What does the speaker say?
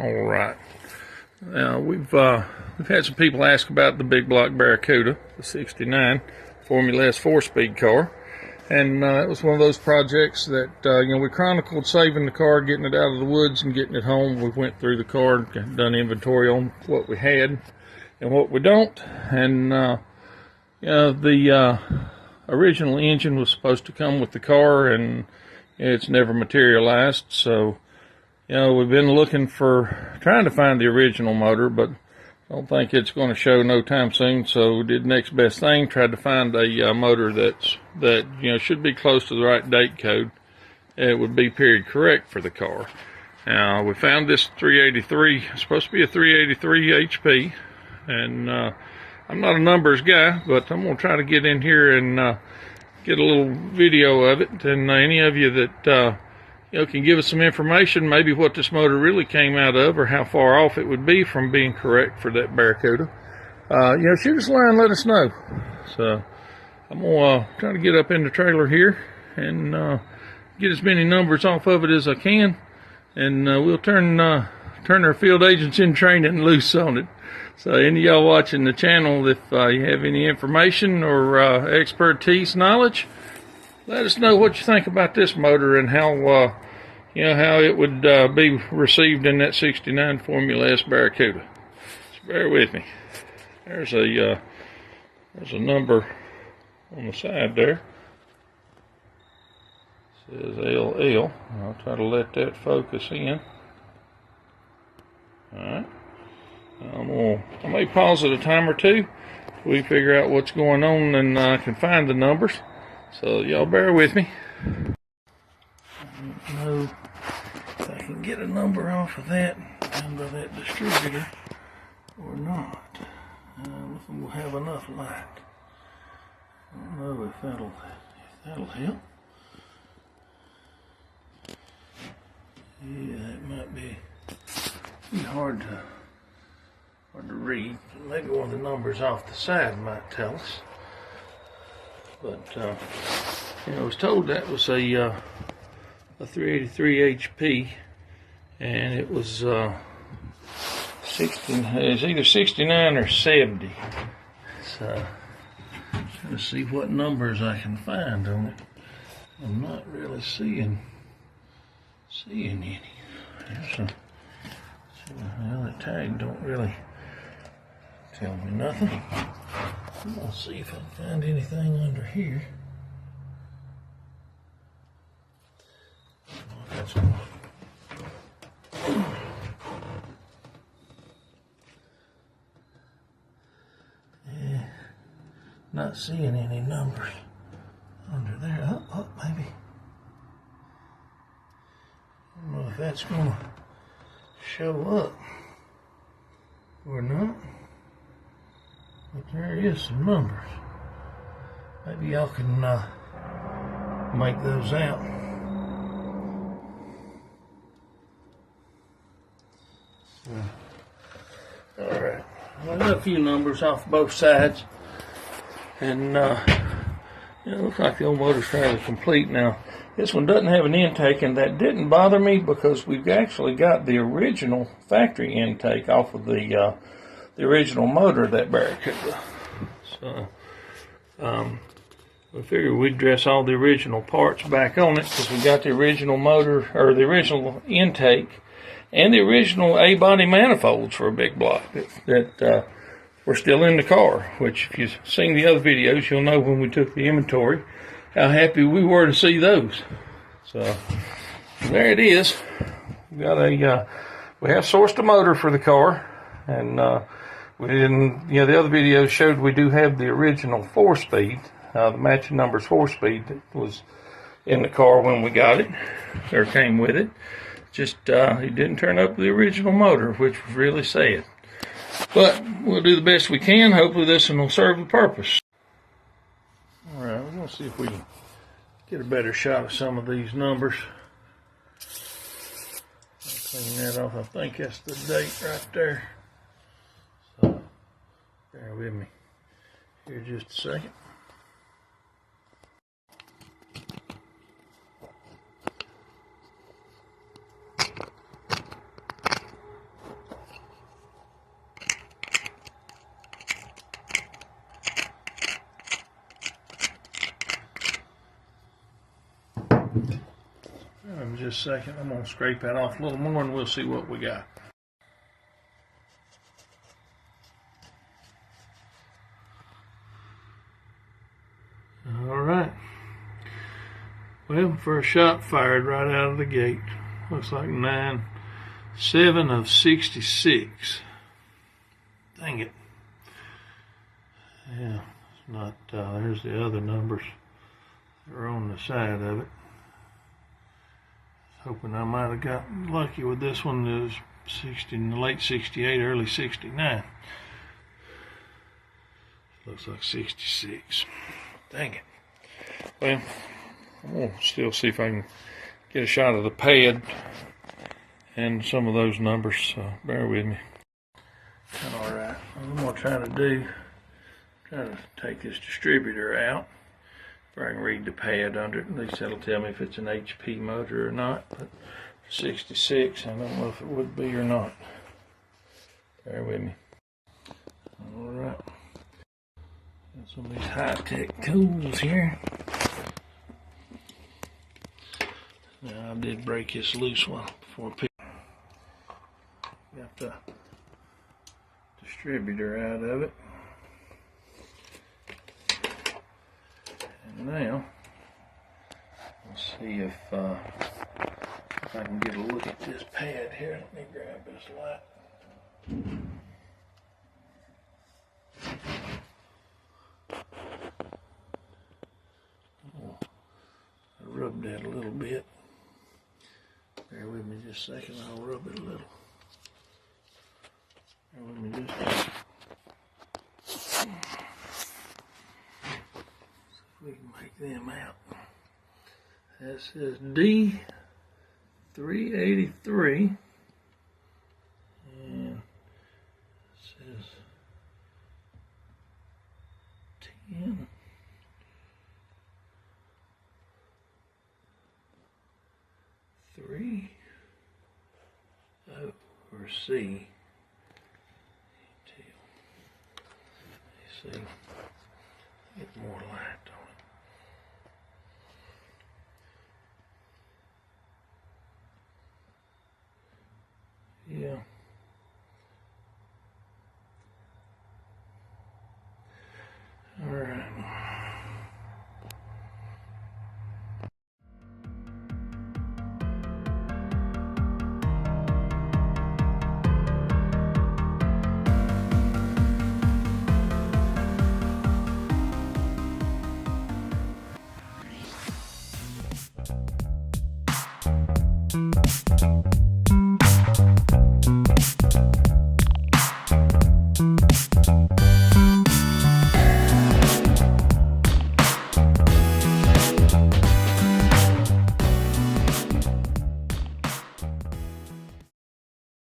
All right. Now we've had some people ask about the big block Barracuda, the '69 Formula S 4-speed car, and it was one of those projects that we chronicled saving the car, getting it out of the woods, and getting it home. We went through the car and done inventory on what we had and what we don't, and the original engine was supposed to come with the car, and it's never materialized. So we've been trying to find the original motor, but I don't think it's going to show no time soon. So we did next best thing, tried to find a motor that should be close to the right date code. It would be period correct for the car. Now we found this 383, it's supposed to be a 383 HP, and I'm not a numbers guy, but I'm going to try to get in here and get a little video of it. And any of you that can give us some information, maybe what this motor really came out of, or how far off it would be from being correct for that Barracuda, shoot us a line, let us know. So I'm gonna try to get up in the trailer here and get as many numbers off of it as I can, and we'll turn our field agents in training loose on it. So any of y'all watching the channel, if you have any information or expertise, knowledge, let us know what you think about this motor and how it would be received in that '69 Formula S Barracuda. So bear with me. There's a number on the side there. It says LL. I'll try to let that focus in. All right. I may pause at a time or two till we figure out what's going on and I can find the numbers. So y'all bear with me. I don't know if I can get a number off of that down by that distributor or not. If we'll have enough light. I don't know if that'll help. Yeah, that might be hard to read. Maybe one of the numbers off the side might tell us. But I was told that was a 383 HP, and it was it was either 69 or 70. So let's see what numbers I can find on it. I'm not really seeing any. Well, the tag don't really tell me nothing. I'll see if I can find anything under here. That's one. Yeah, not seeing any numbers under there. Oh, maybe. I don't know if that's going to show up or not. But there is some numbers. Maybe y'all can make those out. Alright. I got a few numbers off both sides. And it looks like the old motor's fairly complete now. This one doesn't have an intake, and that didn't bother me because we've actually got the original factory intake off of the original motor of that Barracuda. So we figured we'd dress all the original parts back on it because we got the original motor, or the original intake, and the original A-body manifolds for a big block that were still in the car, which if you've seen the other videos, you'll know when we took the inventory how happy we were to see those. So there it is. We have sourced a motor for the car, and we didn't. The other videos showed we do have the original 4-speed, the matching numbers 4-speed that was in the car when we got it, or came with it. Just it didn't turn up the original motor, which was really sad. But we'll do the best we can. Hopefully this one will serve the purpose. Alright, we're going to see if we can get a better shot of some of these numbers. I'll clean that off. I think that's the date right there. So, bear with me here just a second. just a second. I'm going to scrape that off a little more and we'll see what we got. All right. Well, first shot fired right out of the gate. Looks like 7 of 66. Dang it. Yeah, it's not, there's the other numbers that are on the side of it. Hoping I might have gotten lucky with this one. It was 60 in the late 68, early 69. Looks like 66. Dang it. Well, I'm going to still see if I can get a shot of the pad and some of those numbers, so bear with me. Alright, what I'm going to try to do, try to take this distributor out, where I can read the pad under it. At least that'll tell me if it's an HP motor or not. But 66, I don't know if it would be or not. Bear with me. Alright. Got some of these high-tech tools here. Now I did break this loose one before I picked. Got the distributor out of it. And now, let's see if I can get a look at this pad here. Let me grab this light. Oh, I rubbed that a little bit. Bear with me just a second, I'll rub it a little. Bear with me just a second. We can make them out. That says D383 and it says 10 3 over C. Let me see. Get more light on it. Yeah. All right.